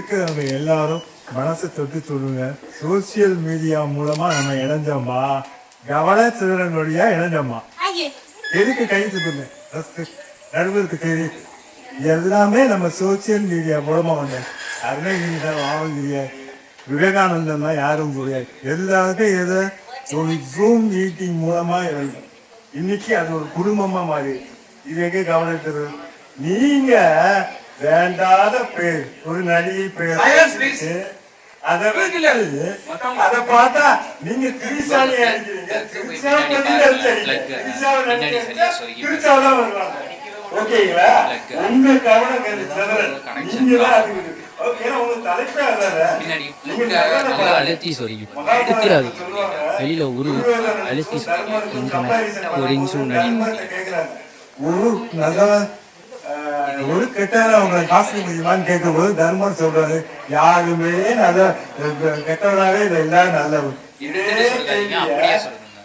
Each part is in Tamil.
இருக்கிறவங்க எல்லாரும் மனசை தொட்டு சொல்லுங்க. சோசியல் மீடியா மூலமா நம்ம இணைஞ்சோமா, கவனச்சிதறனுடைய இணைஞ்சோமா, எதுக்கு கை சுத்துங்க நடுவருக்கு தெரியுது. எல்லாமே நம்ம சோசியல் மீடியா மூலமா வந்தேன். அருணகிரிதான் வாவகிரிய விவேகானந்தம் தான் யாரும் முடியாது. எல்லாருக்கும் எதை ஒரு ஜூம் மீட்டிங் மூலமா இறங்கும். இன்னைக்கு அது ஒரு குடும்பமா மாறி இதுக்கே கவனித்தது. நீங்க வேண்டாத பேர் ஒரு நடிகை பேர் அதை பார்த்தா நீங்க திருச்சாலே திருச்சாதான் வருவாங்க. ஓகேங்களா? உங்க கவனம் வெளியில ஒரு ஒரு கெட்டவரை அவங்க காசு முடியுமான்னு கேட்கும் போது தர்மம் சொல்றாரு, யாருமே நல்ல கெட்டவராகவே இல்லை, எல்லாரும் நல்லவர். இதே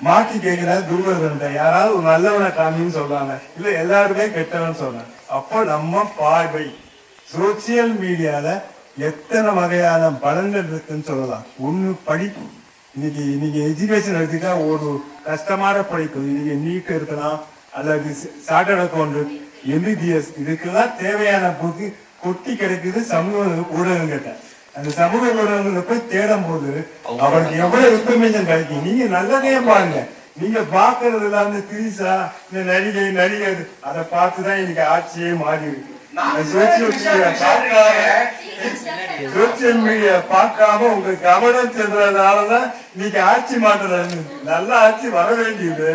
மாற்றி கேட்கிறாரு தூரத்தை, யாராவது ஒரு நல்லவனை காமின்னு சொல்றாங்க, இல்ல எல்லாருமே கெட்டவன் சொல்றாங்க. அப்போ நம்ம பார்வை சோசியல் மீடியால எத்தனை வகையான பலன்கள் இருக்குன்னு சொல்லலாம். ஒண்ணு படிப்பு. இன்னைக்கு எஜுகேஷன் எடுத்துட்டா ஒரு கஷ்டமான படிப்பு. இன்னைக்கு நீட் இருக்கலாம், அல்லது சார்ட்டர்ட் அக்கௌண்ட், MBBS, இதுக்கெல்லாம் தேவையான புத்தி கொட்டி கிடைக்குது சமூக ஊடகங்கிட்ட. அந்த சமூக ஊடகங்களை போய் தேடும் போது அவருக்கு எவ்வளவு இன்ஃபர்மேஷன் கிடைக்கும். நீங்க நல்லதே பாருங்க. நீங்க பாக்குறதுல அந்த திரிசா இந்த நடிகர் அதை பார்த்துதான் இன்னைக்கு ஆட்சியே மாறி இருக்கு. சோசியல் மீடியா பார்க்காம உங்க கவனம் சென்றதுனாலதான் இன்னைக்கு ஆட்சி மாற்றுறது. நல்ல ஆட்சி வர வேண்டியது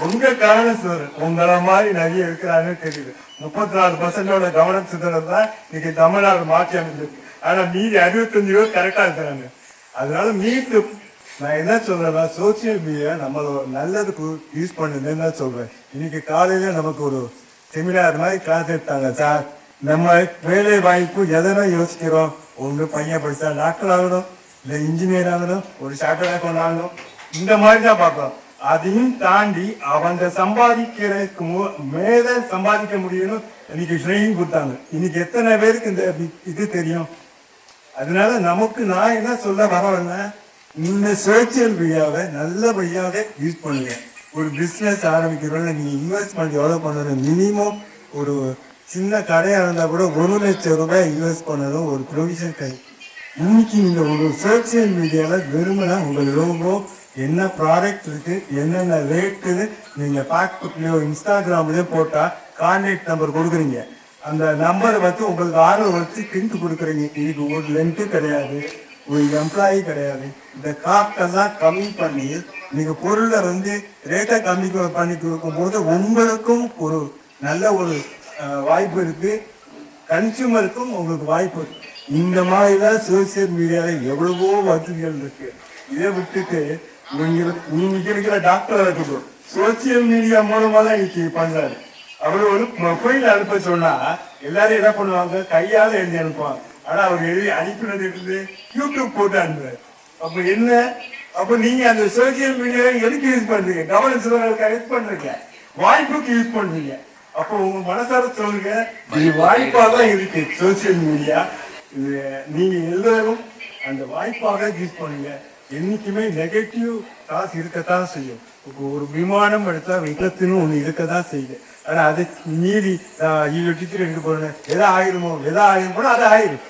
உங்க கவனம் சிதறல். உங்களை மாதிரி நிறைய இருக்கிறாங்கன்னு தெரியுது. 34% கவனம் சிதறல் தான் இன்னைக்கு தமிழ்நாடு மாற்றி அமைஞ்சிருக்கு. ஆனா மீதி 65 கரெக்டா இருக்கிறாங்க. அதனால மீண்டும் நான் என்ன சொல்றேன்னா, சோசியல் மீடியா நம்மளோட நல்லதுக்கு யூஸ் பண்ணுதுன்னு சொல்றேன். இன்னைக்கு காலையில நமக்கு ஒரு செமினார் மாதிரி கிளாஸ் எடுத்தாங்க. சார், நம்ம வேலை வாய்ப்பு எதனா யோசிக்கிறோம். உங்க பையன் படிச்சா டாக்டர் ஆகணும், இல்ல இன்ஜினியர் ஆகணும், ஒரு சார்ட்டர்ட் அக்கௌண்ட் ஆகணும், இந்த மாதிரி தான் பார்க்கலாம். அதையும் தாண்டி அவங்க சம்பாதிக்கிறதுக்கு மேல சம்பாதிக்க முடியும்னு இன்னைக்கு ட்ரைனிங் கொடுத்தாங்க. இன்னைக்கு எத்தனை பேருக்கு இந்த இது தெரியும்? அதனால நமக்கு நான் என்ன சொல்ல வரவேன்னா, இந்த சோசியல் மீடியாவை நல்லபடியாக யூஸ் பண்ணுங்க. ஒரு பிசினஸ் ஆரம்பிக்கிறோம்ல, நீங்க இன்வெஸ்ட்மெண்ட் எவ்வளவு பண்ணணும்? மினிமம் ஒரு சின்ன கடையா இருந்தா கூட 1 லட்சம் ரூபாய் இன்வெஸ்ட் பண்ணணும் ஒரு ப்ரொவிஷன் கை. இன்னைக்கு நீங்க ஒரு சோசியல் மீடியால வெறுமனா உங்க லோகோ, என்ன ப்ராடக்ட் இருக்கு, என்னென்ன ரேட்டுன்னு நீங்க ஃபேஸ்புக்லயோ இன்ஸ்டாகிராம்லயோ போட்டா கான்டாக்ட் நம்பர் கொடுக்குறீங்க. அந்த நம்பரை வச்சு உங்களுக்கு ஆர்டர் வச்சு பிரிண்ட் கொடுக்குறீங்க. இதுக்கு ஒரு லென்த்து கிடையாது, ஒரு எம்ப்ளாயி கிடையாது. இந்த காஸ்டெல்லாம் கம்மி பண்ணி நீங்க பொருளை ரேட்டை கம்மி பண்ணி கொடுக்கும் போது உங்களுக்கும் ஒரு நல்ல ஒரு வாய்ப்பு இருக்கு, கன்சியூமருக்கும் உங்களுக்கு வாய்ப்பு இருக்கு. இந்த மாதிரிதான் சோசியல் மீடியால எவ்வளவோ வசதிகள் இருக்கு. இதை விட்டுட்டு இன்னைக்கு இருக்கிற டாக்டர் இருக்கட்டும் சோசியல் மீடியா மூலமா தான் இன்னைக்கு பண்றாரு. அவர் ஒரு மொபைல் அனுப்ப சொன்னா எல்லாரும் என்ன பண்ணுவாங்க, கையால எழுதி அனுப்புவாங்க. ஆனா அவர் எழுதி அனுப்பினது இருந்து யூடியூப் போட்டு அனுப்புறாரு. அப்ப என்ன, அப்ப நீங்க அந்த சோசியல் மீடியா எதுக்கு யூஸ் பண்றீங்க? கவர்னன்ஸ் யூஸ் பண்றீங்க, வாய்ப்புக்கு யூஸ் பண்றீங்க. அப்போ உங்க மனசார சொல்லுங்க, இது வாய்ப்பா தான் இருக்கு சோசியல் மீடியா. நீங்க எல்லாரும் அந்த வாய்ப்பாக யூஸ் பண்ணுங்க. என்னைக்குமே நெகட்டிவ் காசு இருக்கத்தான் செய்யும். ஒரு விமானம் எடுத்தா விபத்துன்னு ஒண்ணு இருக்கதான் செய்யுது. ஆனா அதை மீறி டிக்கெட் எடுக்க போறேன், எதை ஆயிடுமோ போனா அது ஆயிடும்.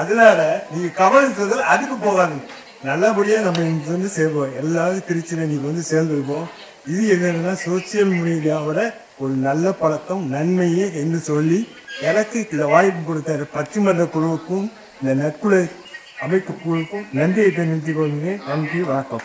அதனால நீங்க கவனிச்சது அதுக்கு போகாதுங்க. நல்லபடியா நம்ம இங்க சேர்வோம். எல்லாரும் திருச்சியில நீங்க சேர்ந்துருப்போம். இது என்னன்னா சோசியல் மீடியாவோட ஒரு நல்ல பழக்கம், நன்மையே என்று சொல்லி எனக்கு இந்த வாய்ப்பு கொடுத்த பட்டிமன்ற குழுவுக்கும் இந்த நட்புல அமைப்பு குழுவுக்கும் நன்றியை தெரிவித்துக் கொள்கிறேன். நன்றி, வணக்கம்.